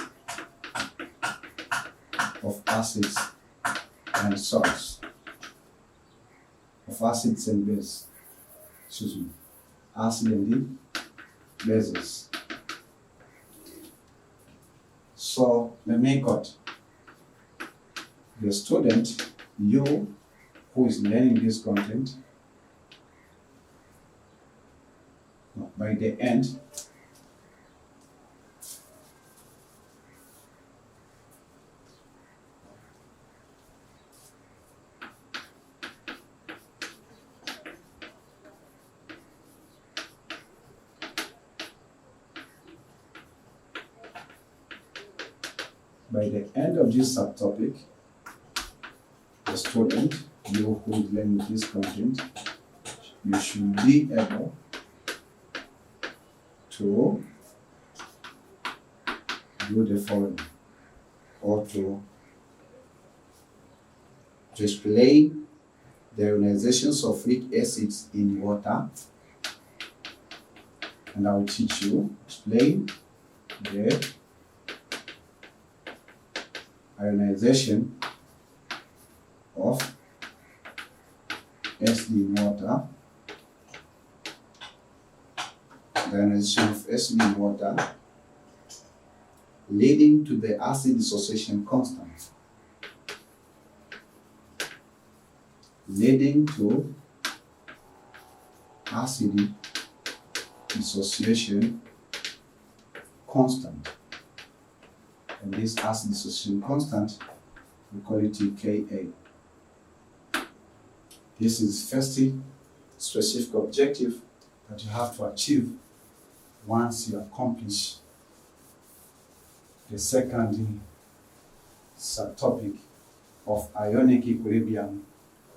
and salts, of acids and bases. Acid and bases. So let me cut. The student, you who is learning this content, by the end, of this subtopic, the student, you who is learning this content, you should be able to do the following, or to explain the ionizations of weak acids in water, and I will teach you explain the ionization of acid in water, the ionization of acid in water leading to the acid dissociation constant, leading to acid dissociation constant. And this acid dissociation constant, we call it Ka. This is first specific objective that you have to achieve once you accomplish the second subtopic of ionic equilibrium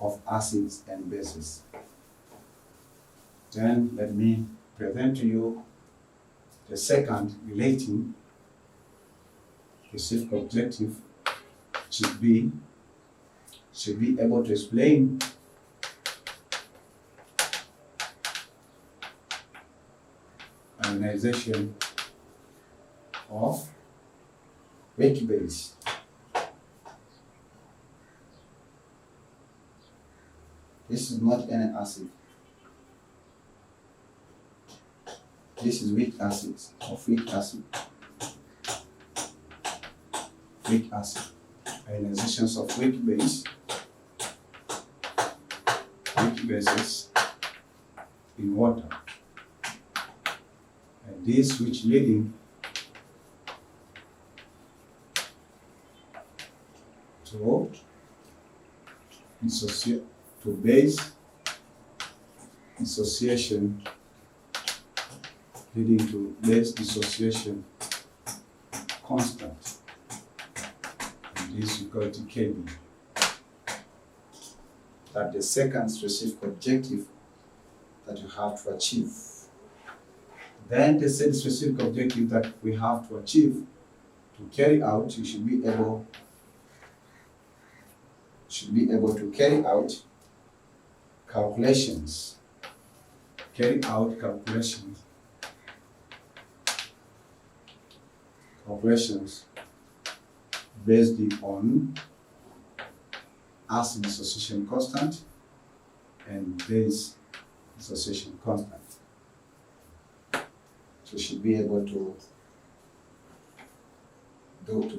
of acids and bases. Then let me present to you the second relating specific objective should be able to explain ionization of weak base. This is not any acid. This is weak acid, of weak acid. Weak acid. Ionizations of weak base, weak bases in water. And this which leading to base dissociation, leading to base dissociation constant. And this we call it Kb. That's the second specific objective that you have to achieve. Then the third specific objective that we have to achieve, to carry out, you should be able to carry out calculations. operations based on acid dissociation constant and base dissociation constant. So you should be able to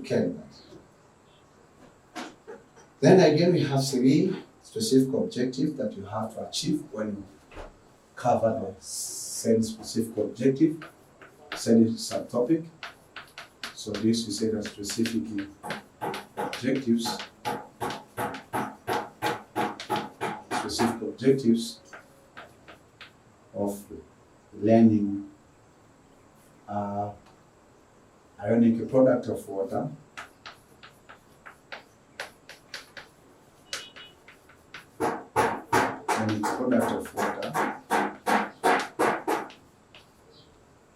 carry that. Then again, we have 3 specific objectives that you have to achieve when you cover the said specific objective, said subtopic. So this we say the specific objectives. Specific objectives of learning ionic product of water, ionic product of water,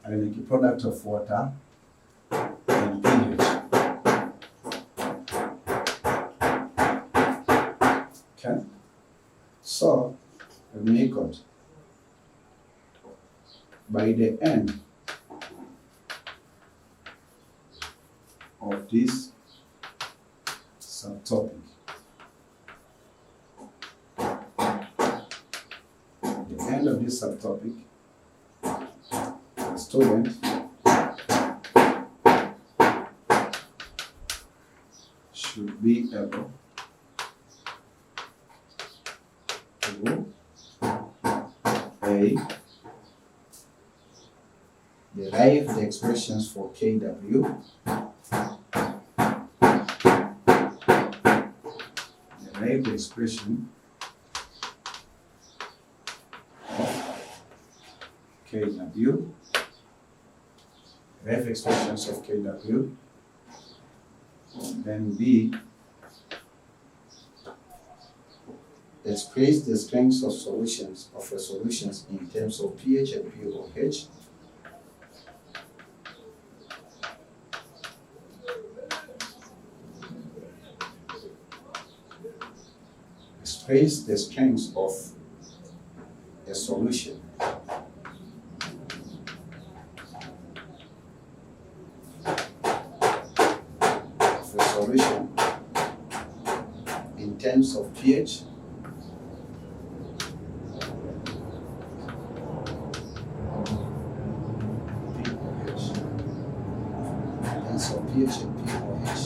ionic product of water, and pH. Okay? So, the method, by the end of this subtopic, the end of this subtopic, the student should be able to derive the expressions for KW, derive the expression of KW, derive expressions of KW, then B, express the strengths of solutions of resolutions in terms of pH and pOH. Express the strengths of a solution in terms of pH pH and pOH.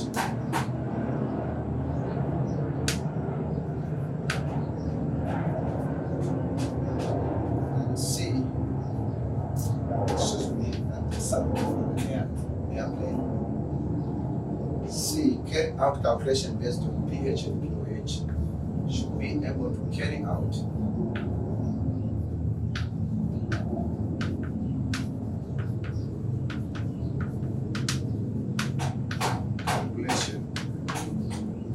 And C, excuse me, airplane. C, carry out calculation based on pH and pOH. Should be able to carry out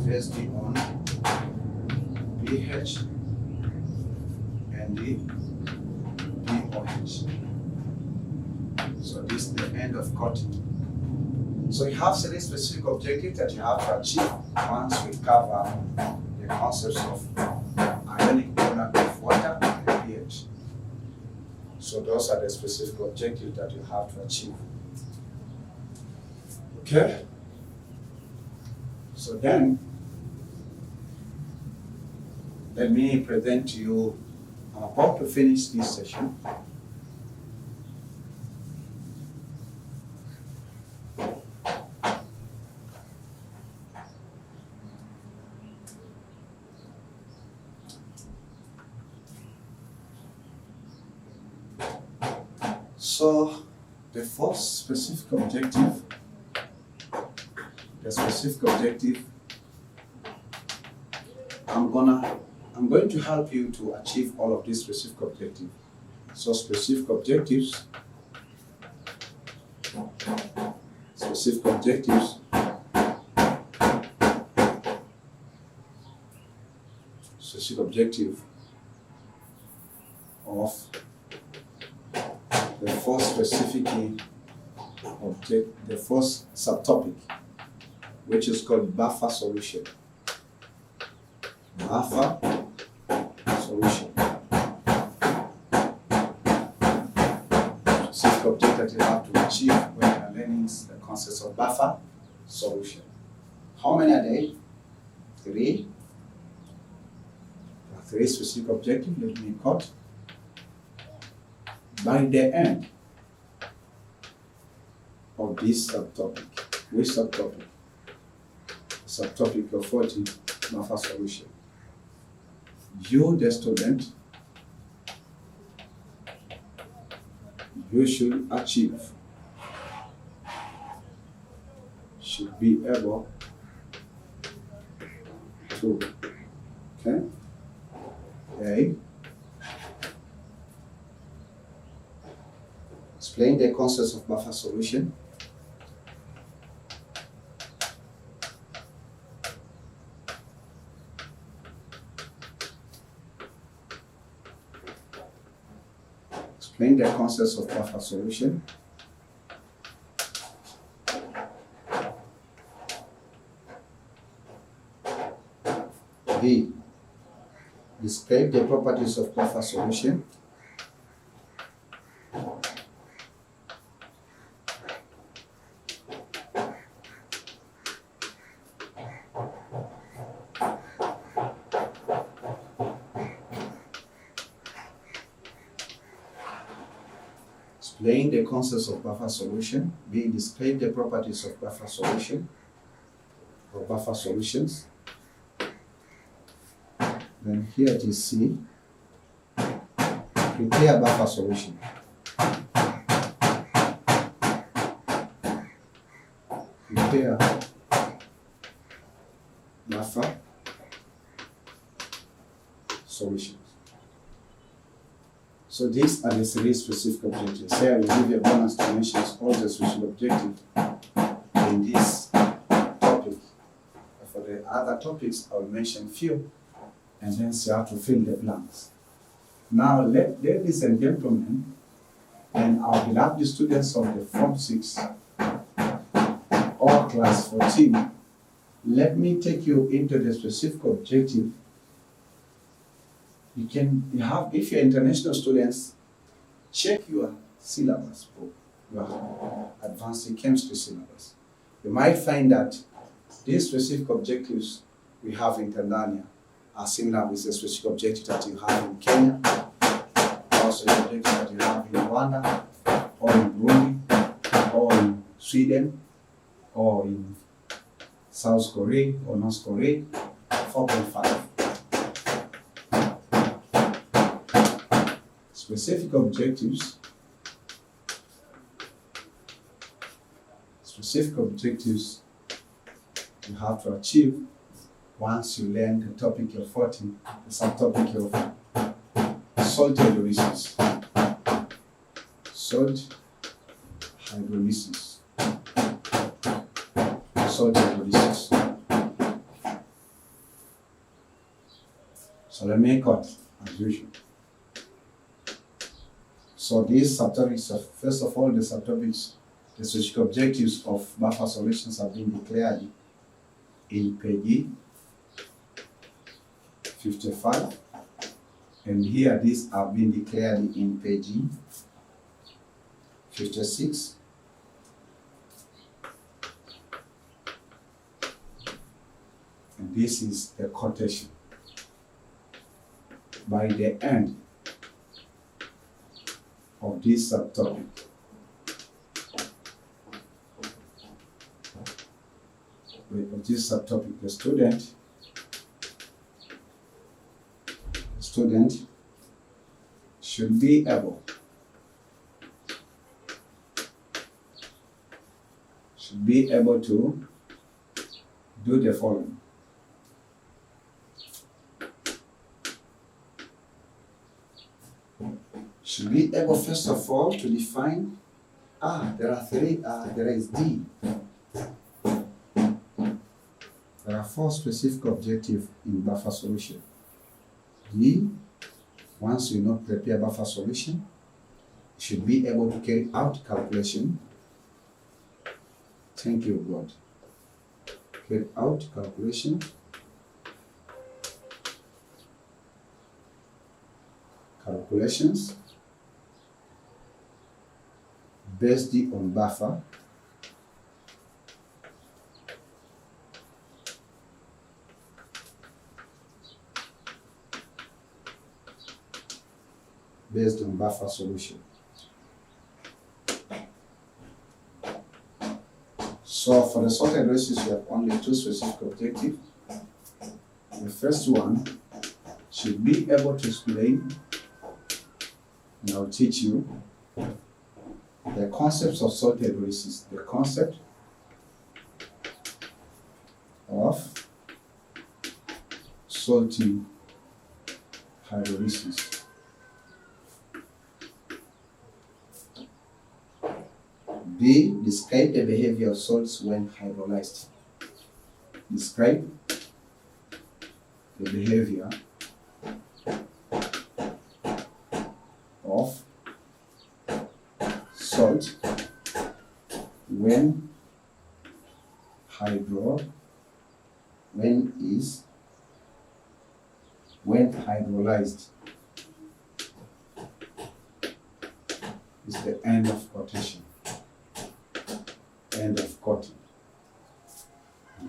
based on pH and the pOH. So this is the end of cutting. So you have certain specific objectives that you have to achieve once we cover the concepts of ionic product of water and pH. So those are the specific objectives that you have to achieve. Okay? So then, let me present to you, I'm about to finish this session. So, the first specific objective, I'm going to help you to achieve all of these specific objectives. So specific objectives of the first the first subtopic, which is called buffer solution. Buffer solution. Specific object that you have to achieve when you are learning the concepts of buffer solution. How many are there? 3. There are 3 specific objectives. Let me cut. By the end of this subtopic, which subtopic? Subtopic of 40, buffer solution. You, the student, you should achieve, should be able to, okay, explain the concepts of buffer solution. Explain the concepts of buffer solution. B. Describe the properties of buffer solution. Explain the concepts of buffer solution. B. Describe the properties of buffer solution or buffer solutions. Then here it is C. Prepare buffer solution. Prepare buffer solutions. So these are the 3 specific objectives. Here I will give you a bonus to mention all the specific objectives in this topic. For the other topics, I will mention few, and then you have to fill the blanks. Now, ladies and gentlemen, and our beloved students of the Form 6 or Class 14, let me take you into the specific objective. You have, if you're international students, check your syllabus book, your advanced chemistry syllabus. You might find that these specific objectives we have in Tanzania are similar with the specific objective that you have in Kenya, also the objective that you have in Rwanda, or in Burundi, or in Sweden, or in South Korea or North Korea. 4.5. Specific objectives. Specific objectives you have to achieve once you learn the topic of 40, the subtopic of salt hydrolysis. Salt hydrolysis. Salt hydrolysis. So let me cut as usual. So these subtopics, first of all, the subtopics, the specific objectives of buffer solutions have been declared in page 55, and here these have been declared in page 56. And this is the quotation. By the end of this subtopic, the student should be able to do the following. Should be able, first of all, to define, there are 3, there is D. There are 4 specific objectives in buffer solution. D, once you know prepare buffer solution, you should be able to carry out calculation. Thank you, God. Carry out calculation. Calculations based on buffer based on buffer solution. So for the salt hydrolysis, we have only two specific objectives. The first one should be able to explain, and I'll teach you the concepts of salt hydrolysis, the concept of salty hydrolysis. B. Describe the behavior of salts when hydrolyzed. Describe the behavior of salt when hydrolyzed. Is the end of quotation. End of quoting.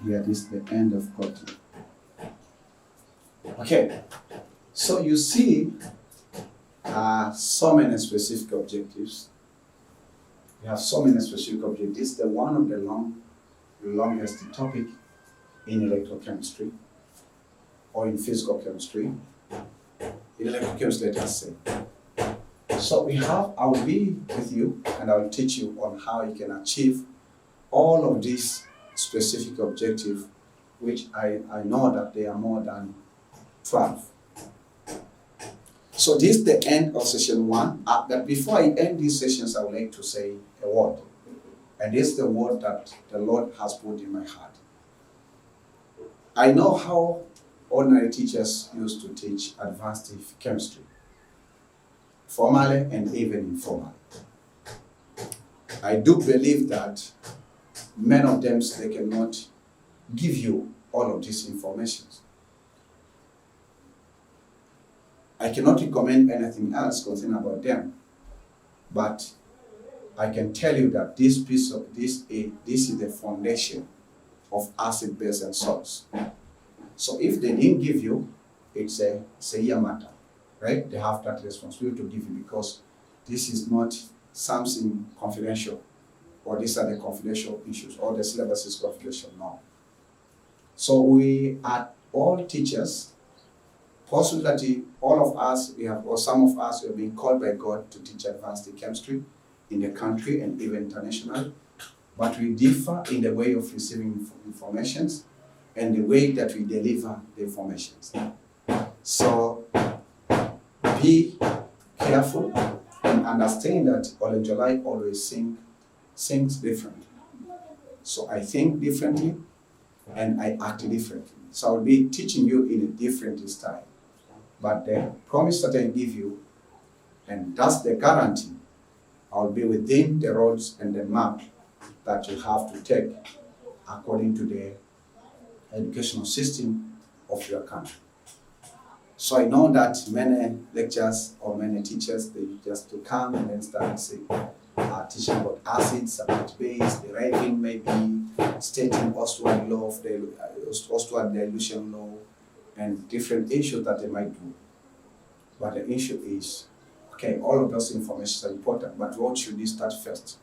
Here is the end of quoting. Okay, so you see so many specific objectives. We have so many specific objectives. The one of the longest topic in electrochemistry or in physical chemistry. In electrochemistry, let us say. So I will be with you and I will teach you on how you can achieve all of these specific objectives, which I know that they are more than 12. So this is the end of session 1. But before I end these sessions, I would like to say a word. And this is the word that the Lord has put in my heart. I know how ordinary teachers used to teach advanced chemistry, formally and even informally. I do believe that many of them, they cannot give you all of this information. I cannot recommend anything else concerning about them, but I can tell you that this is the foundation of acid, base, and salts. So if they didn't give you, it's a year matter, right? They have that responsibility to give you because this is not something confidential, or these are the confidential issues, or the syllabus is confidential now. So we are all teachers. Possibly all of us, or some of us, have been called by God to teach advanced chemistry in the country and even internationally. But we differ in the way of receiving information and the way that we deliver the information. So be careful and understand that Olenjolai always thinks differently. So I think differently and I act differently. So I'll be teaching you in a different style. But the promise that I give you, and that's the guarantee, I'll be within the roads and the map that you have to take according to the educational system of your country. So I know that many lecturers or many teachers, they just to come and then start saying, teaching about acids, about base, deriving maybe, stating Ostwald law of the Ostwald dilution law, and different issues that they might do. But the issue is, okay, all of those information are important, but what should you start first?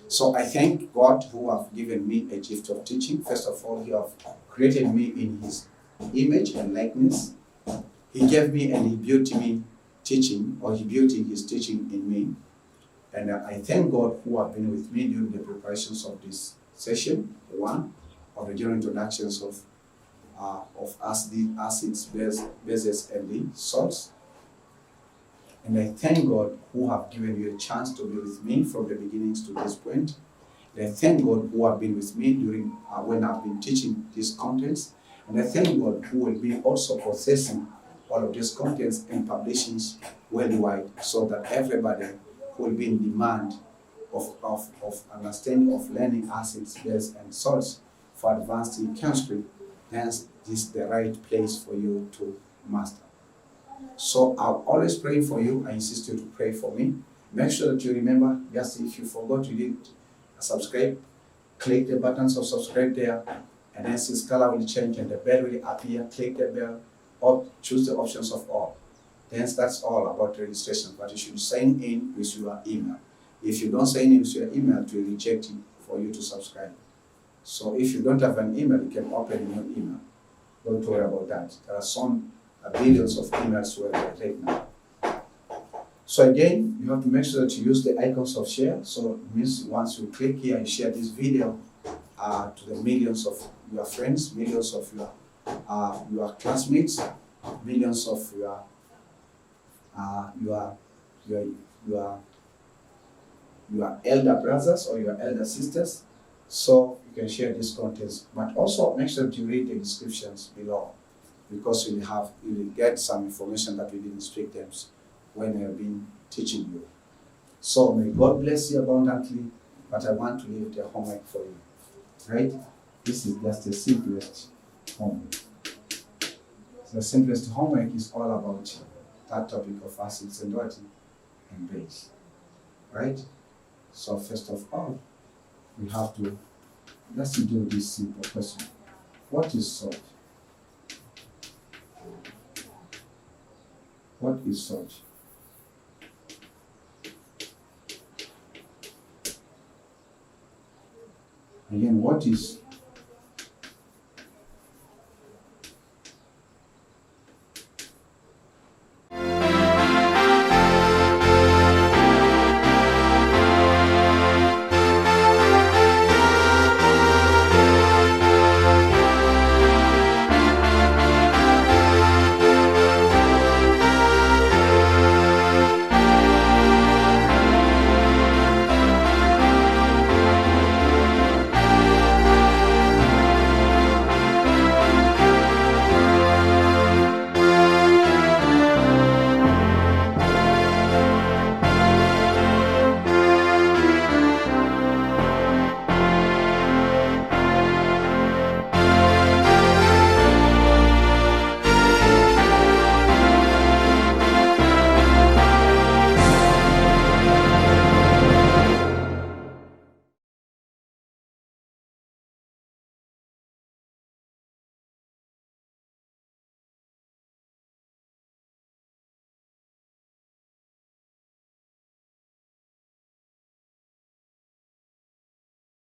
So I thank God who have given me a gift of teaching. First of all, He have created me in His image and likeness. He gave me and He built me teaching, or He built His teaching in me. And I thank God who have been with me during the preparations of this session, one of the general introductions of acids, bases, and the salts. And I thank God who have given you a chance to be with me from the beginnings to this point. And I thank God who have been with me during when I've been teaching these contents. And I thank God who will be also processing all of these contents and publishing worldwide, so that everybody will be in demand of understanding of learning acids, bases, and salts for advanced chemistry. Hence, this is the right place for you to master. So I'll always pray for you. I insist you to pray for me. Make sure that you remember, just if you forgot you didn't subscribe, click the buttons of subscribe there, and then since color will change and the bell will appear, click the bell or choose the options of all. Hence, that's all about registration. But you should sign in with your email. If you don't sign in with your email, it will reject you for you to subscribe. So if you don't have an email, you can open your email. Don't worry about that. There are some billions of emails right now. So again, you have to make sure that you use the icons of share. So it means once you click here, you share this video to the millions of your friends, millions of your classmates, millions of your elder brothers or your elder sisters. So you can share these contents, but also make sure that you read the descriptions below, because you will get some information that we didn't speak them when I have been teaching you. So may God bless you abundantly, but I want to leave the homework for you, right? This is just the simplest homework. So the simplest homework is all about that topic of acids and water and base, right? So first of all, we have to, let's do this simple question. What is salt? What is salt? Again, what is